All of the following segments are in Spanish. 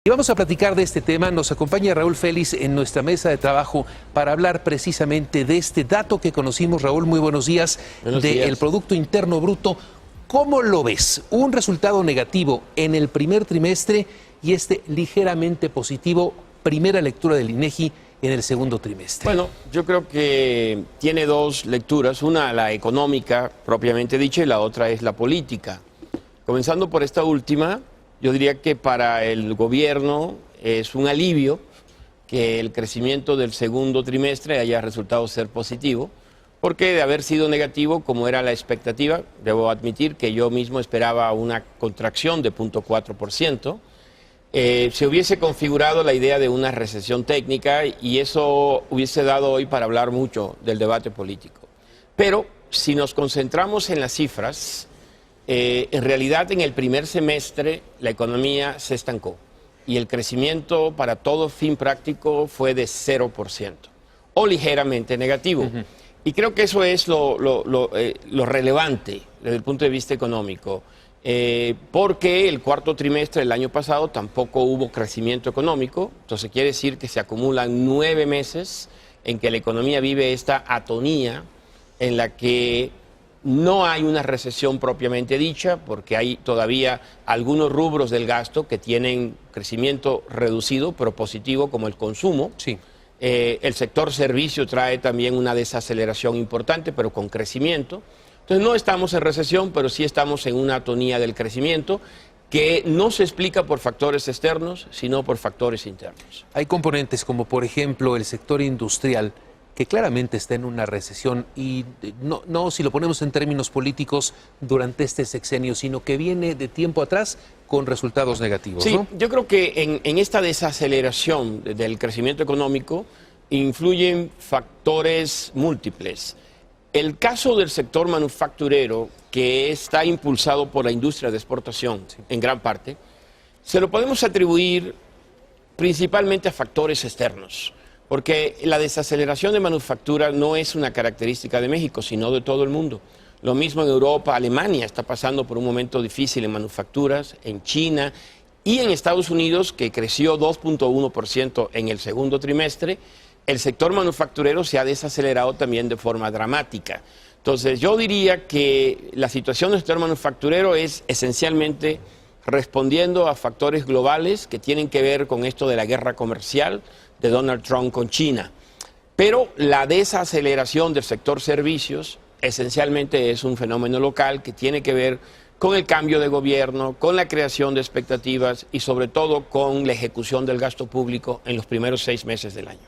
Y vamos a platicar de este tema. Nos acompaña Raúl Félix en nuestra mesa de trabajo para hablar precisamente de este dato que conocimos. Raúl, muy buenos días. Del Producto Interno Bruto. ¿Cómo lo ves? Un resultado negativo en el primer trimestre y ligeramente positivo, primera lectura del INEGI en el segundo trimestre. Bueno, yo creo que tiene dos lecturas, una la económica propiamente dicha y la otra es la política. Comenzando por esta última, yo diría que para el gobierno es un alivio que el crecimiento del segundo trimestre haya resultado ser positivo, porque de haber sido negativo, como era la expectativa, debo admitir que yo mismo esperaba una contracción de 0.4%, se hubiese configurado la idea de una recesión técnica y eso hubiese dado hoy para hablar mucho del debate político. Pero si nos concentramos en las cifras, en realidad en el primer semestre la economía se estancó y el crecimiento para todo fin práctico fue de 0% o ligeramente negativo. Y creo que eso es lo relevante desde el punto de vista económico. Porque el cuarto trimestre del año pasado tampoco hubo crecimiento económico, entonces quiere decir que se acumulan 9 meses en que la economía vive esta atonía en la que no hay una recesión propiamente dicha, porque hay todavía algunos rubros del gasto que tienen crecimiento reducido pero positivo, como el consumo. Sí. El sector servicio trae también una desaceleración importante, pero con crecimiento. Entonces no estamos en recesión, pero sí estamos en una atonía del crecimiento que no se explica por factores externos, sino por factores internos. Hay componentes como, por ejemplo, el sector industrial, que claramente está en una recesión y no si lo ponemos en términos políticos durante este sexenio, sino que viene de tiempo atrás con resultados negativos, sí, ¿no? Yo creo que en esta desaceleración del crecimiento económico influyen factores múltiples. El caso del sector manufacturero, que está impulsado por la industria de exportación, en gran parte, se lo podemos atribuir principalmente a factores externos, porque la desaceleración de manufactura no es una característica de México, sino de todo el mundo. Lo mismo en Europa, Alemania está pasando por un momento difícil en manufacturas, en China y en Estados Unidos, que creció 2.1% en el segundo trimestre. El sector manufacturero se ha desacelerado también de forma dramática. Entonces, yo diría que la situación del sector manufacturero es esencialmente respondiendo a factores globales que tienen que ver con esto de la guerra comercial de Donald Trump con China. Pero la desaceleración del sector servicios esencialmente es un fenómeno local que tiene que ver con el cambio de gobierno, con la creación de expectativas y sobre todo con la ejecución del gasto público en los primeros 6 meses del año.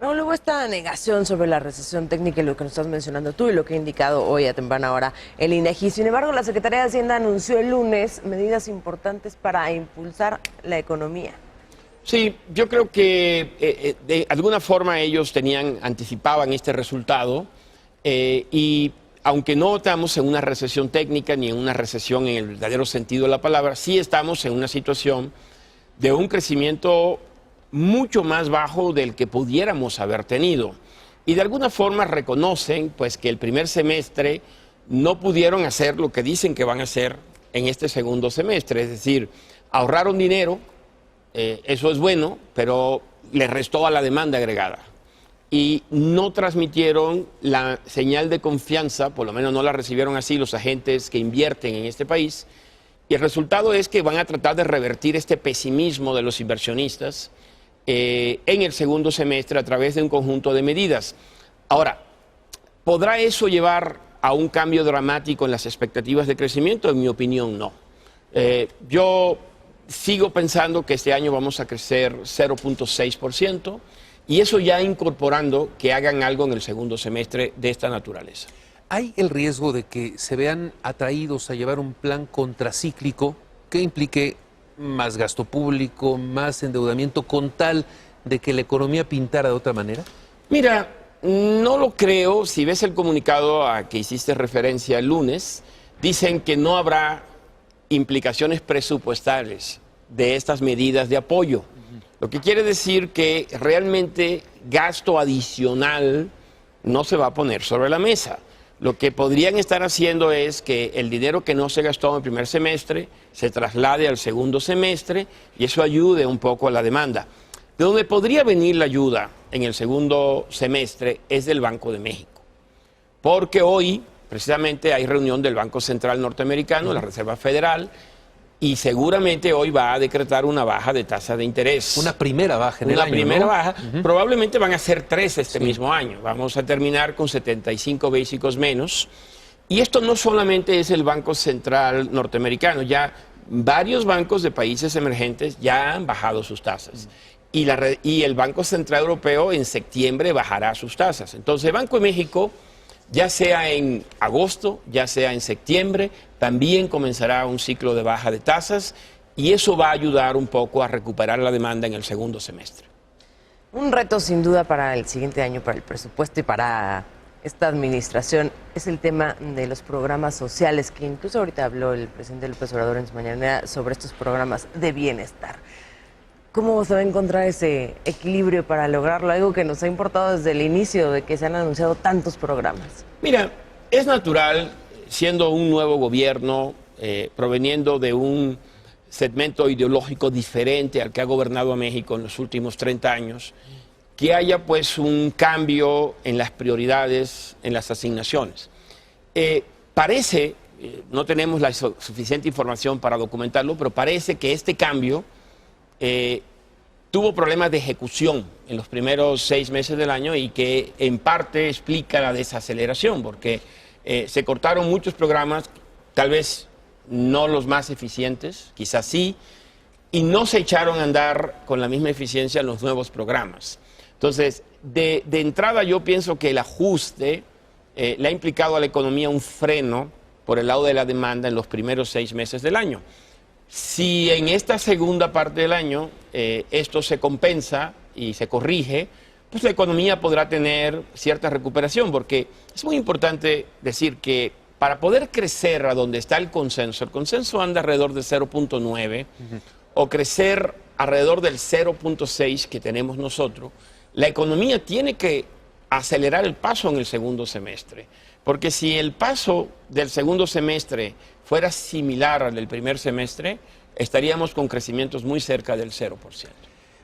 No, luego esta negación sobre la recesión técnica y lo que nos estás mencionando tú y lo que ha indicado hoy a temprana hora el INEGI. Sin embargo, la Secretaría de Hacienda anunció el lunes medidas importantes para impulsar la economía. Sí, yo creo que de alguna forma ellos anticipaban este resultado y aunque no estamos en una recesión técnica ni en una recesión en el verdadero sentido de la palabra, sí estamos en una situación de un crecimiento mucho más bajo del que pudiéramos haber tenido. Y de alguna forma reconocen pues que el primer semestre no pudieron hacer lo que dicen que van a hacer en este segundo semestre, es decir, ahorraron dinero, eso es bueno, pero les restó a la demanda agregada. Y no transmitieron la señal de confianza, por lo menos no la recibieron así los agentes que invierten en este país, y el resultado es que van a tratar de revertir este pesimismo de los inversionistas en el segundo semestre a través de un conjunto de medidas. Ahora, ¿podrá eso llevar a un cambio dramático en las expectativas de crecimiento? En mi opinión, no. Yo sigo pensando que este año vamos a crecer 0.6% y eso ya incorporando que hagan algo en el segundo semestre de esta naturaleza. ¿Hay el riesgo de que se vean atraídos a llevar un plan contracíclico que implique más gasto público, más endeudamiento, con tal de que la economía pintara de otra manera? Mira, no lo creo. Si ves el comunicado a que hiciste referencia el lunes, dicen que no habrá implicaciones presupuestales de estas medidas de apoyo. Lo que quiere decir que realmente gasto adicional no se va a poner sobre la mesa. lo que podrían estar haciendo es que el dinero que no se gastó en el primer semestre se traslade al segundo semestre y eso ayude un poco a la demanda. De donde podría venir la ayuda en el segundo semestre es del Banco de México, porque hoy precisamente hay reunión del Banco Central Norteamericano, la Reserva Federal, y seguramente hoy va a decretar una baja de tasa de interés. Una primera baja en el año, Una primera ¿no? baja. Probablemente van a ser 3 este mismo año. Vamos a terminar con 75 básicos menos. Y esto no solamente es el Banco Central Norteamericano, ya varios bancos de países emergentes ya han bajado sus tasas. Y el Banco Central Europeo en septiembre bajará sus tasas. Entonces, el Banco de México, ya sea en agosto, ya sea en septiembre, también comenzará un ciclo de baja de tasas y eso va a ayudar un poco a recuperar la demanda en el segundo semestre. Un reto sin duda para el siguiente año, para el presupuesto y para esta administración, es el tema de los programas sociales, que incluso ahorita habló el presidente López Obrador en su mañanera sobre estos programas de bienestar. ¿Cómo se va a encontrar ese equilibrio para lograrlo? Algo que nos ha importado desde el inicio de que se han anunciado tantos programas. Mira, es natural, siendo un nuevo gobierno, proveniendo de un segmento ideológico diferente al que ha gobernado a México en los últimos 30 años, que haya pues un cambio en las prioridades, en las asignaciones. Parece, no tenemos la suficiente información para documentarlo, pero parece que este cambio tuvo problemas de ejecución en los primeros 6 meses del año y que en parte explica la desaceleración, porque se cortaron muchos programas, tal vez no los más eficientes, quizás sí, y no se echaron a andar con la misma eficiencia los nuevos programas. Entonces, de entrada yo pienso que el ajuste le ha implicado a la economía un freno por el lado de la demanda en los primeros 6 meses del año. Si en esta segunda parte del año esto se compensa y se corrige, pues la economía podrá tener cierta recuperación, porque es muy importante decir que para poder crecer a donde está el consenso anda alrededor de 0.9 o crecer alrededor del 0.6 que tenemos nosotros, la economía tiene que acelerar el paso en el segundo semestre, porque si el paso del segundo semestre fuera similar al del primer semestre, estaríamos con crecimientos muy cerca del 0%.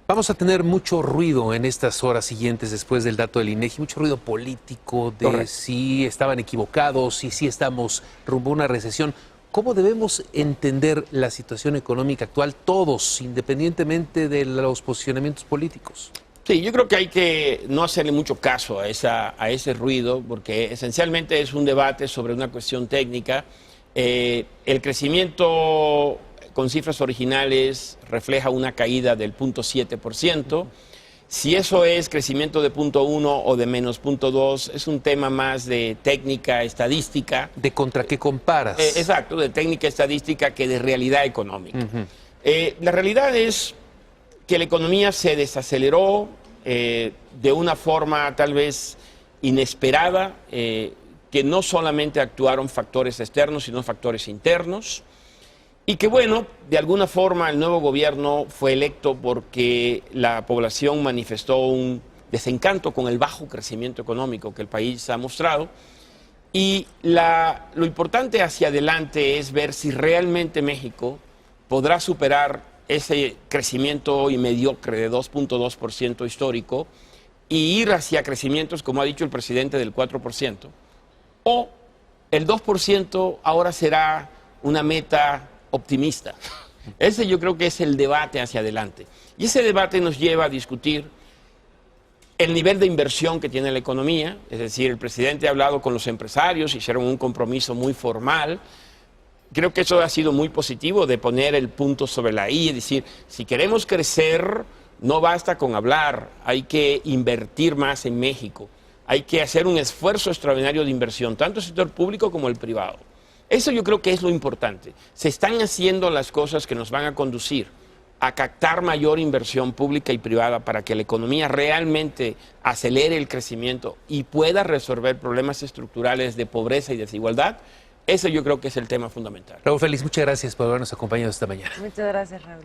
Vamos a tener mucho ruido en estas horas siguientes después del dato del INEGI, mucho ruido político de Correcto. si estaban equivocados, si estamos rumbo a una recesión. ¿Cómo debemos entender la situación económica actual todos, independientemente de los posicionamientos políticos? Sí, yo creo que hay que no hacerle mucho caso a ese ruido, porque esencialmente es un debate sobre una cuestión técnica. El crecimiento con cifras originales refleja una caída del 0.7%. Si eso es crecimiento de 0.1 o de menos 0.2, es un tema más de técnica estadística. ¿De contra qué comparas? Exacto, de técnica estadística que de realidad económica. La realidad es que la economía se desaceleró de una forma tal vez inesperada, que no solamente actuaron factores externos, sino factores internos, y que bueno, de alguna forma el nuevo gobierno fue electo porque la población manifestó un desencanto con el bajo crecimiento económico que el país ha mostrado, y lo importante hacia adelante es ver si realmente México podrá superar ese crecimiento hoy mediocre de 2.2% histórico y ir hacia crecimientos, como ha dicho el presidente, del 4%, o el 2% ahora será una meta optimista. Ese yo creo que es el debate hacia adelante. Y ese debate nos lleva a discutir el nivel de inversión que tiene la economía, es decir, el presidente ha hablado con los empresarios, hicieron un compromiso muy formal. Creo que eso ha sido muy positivo, de poner el punto sobre la I, es decir, si queremos crecer, no basta con hablar, hay que invertir más en México, hay que hacer un esfuerzo extraordinario de inversión, tanto el sector público como el privado. Eso yo creo que es lo importante. Se están haciendo las cosas que nos van a conducir a captar mayor inversión pública y privada para que la economía realmente acelere el crecimiento y pueda resolver problemas estructurales de pobreza y desigualdad. Ese yo creo que es el tema fundamental. Raúl Félix, muchas gracias por habernos acompañado esta mañana. Muchas gracias, Raúl.